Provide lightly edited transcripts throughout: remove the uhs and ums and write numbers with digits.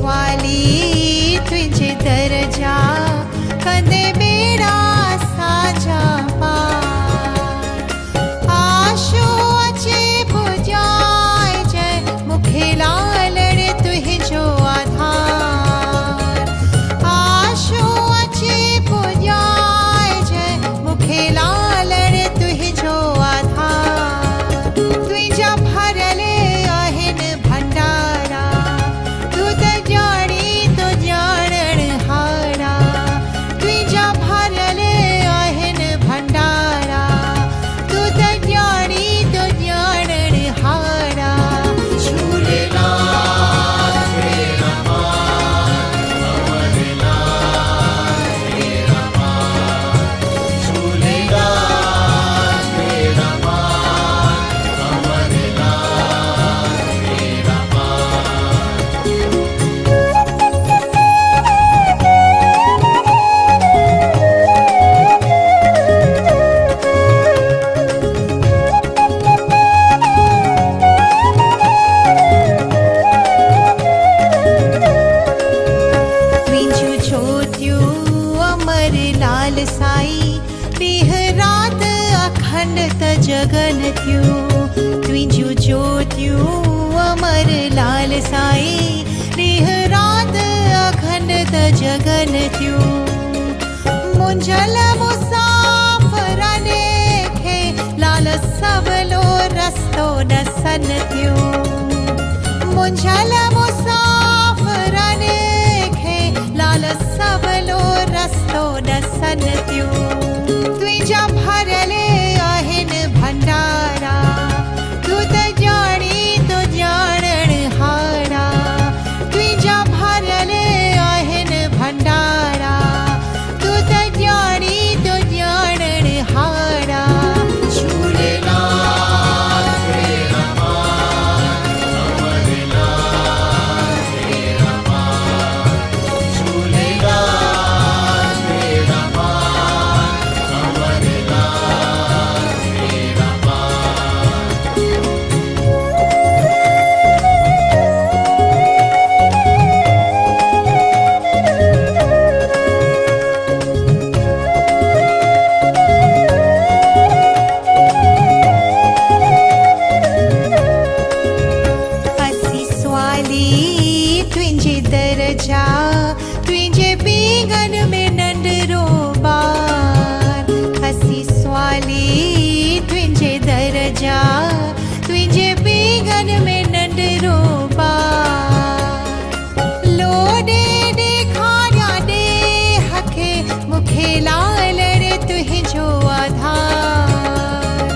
Swally तुझे दरजा कंदे बेड़ा साजा पार आशो अचे पुजाए जय मुखे लालड़ तुझो आधार आशो अचे पुजाए जय मुखे लालड़ तुझो आधार तुझा भरले आहिन भंडारा तू त जानी तो जाणण हारा तुझा भरले आहिन भंडारा तू त जानी तो जाणण हारा झूलेलाल तेरा मान अमरनाथ तेरा मान झूलेलाल तेरा मान अमरनाथ तेरा मान तुझो ज्योतियो अमर लाल साई पीह रात अखंड त जगन थियो तुझो ज्योतियो अमर लाल साई पीह रात अखंड त जगन थियो मुंझल मुसाफरने खे लाल सवलो रस्तो दसन थियो मुंझल मुसाफरने खे लाल सवलो रस्तो दसन थियो तुझा भरले आहिन भंडारा तू त जानी तो जाणण हारा तुझा भरले आहिन भंडारा तू त जानी तो जाणण हारा झूलेलाल तेरा मान अमरनाथ तेरा मान झूलेलाल तेरा मान अमरनाथ तेरा मान असी स्वाली तुझे दरजा तुझे बेगन में नंढरो बार असी स्वाली तुझे दरजा तुझे बेगन में नंढरो बार लोडे ॾेखारिया ॾे हखे मुखे लालड़ तुझो आधार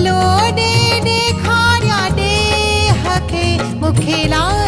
लोडे ॾेखारिया ॾे हखे मुखे लालड़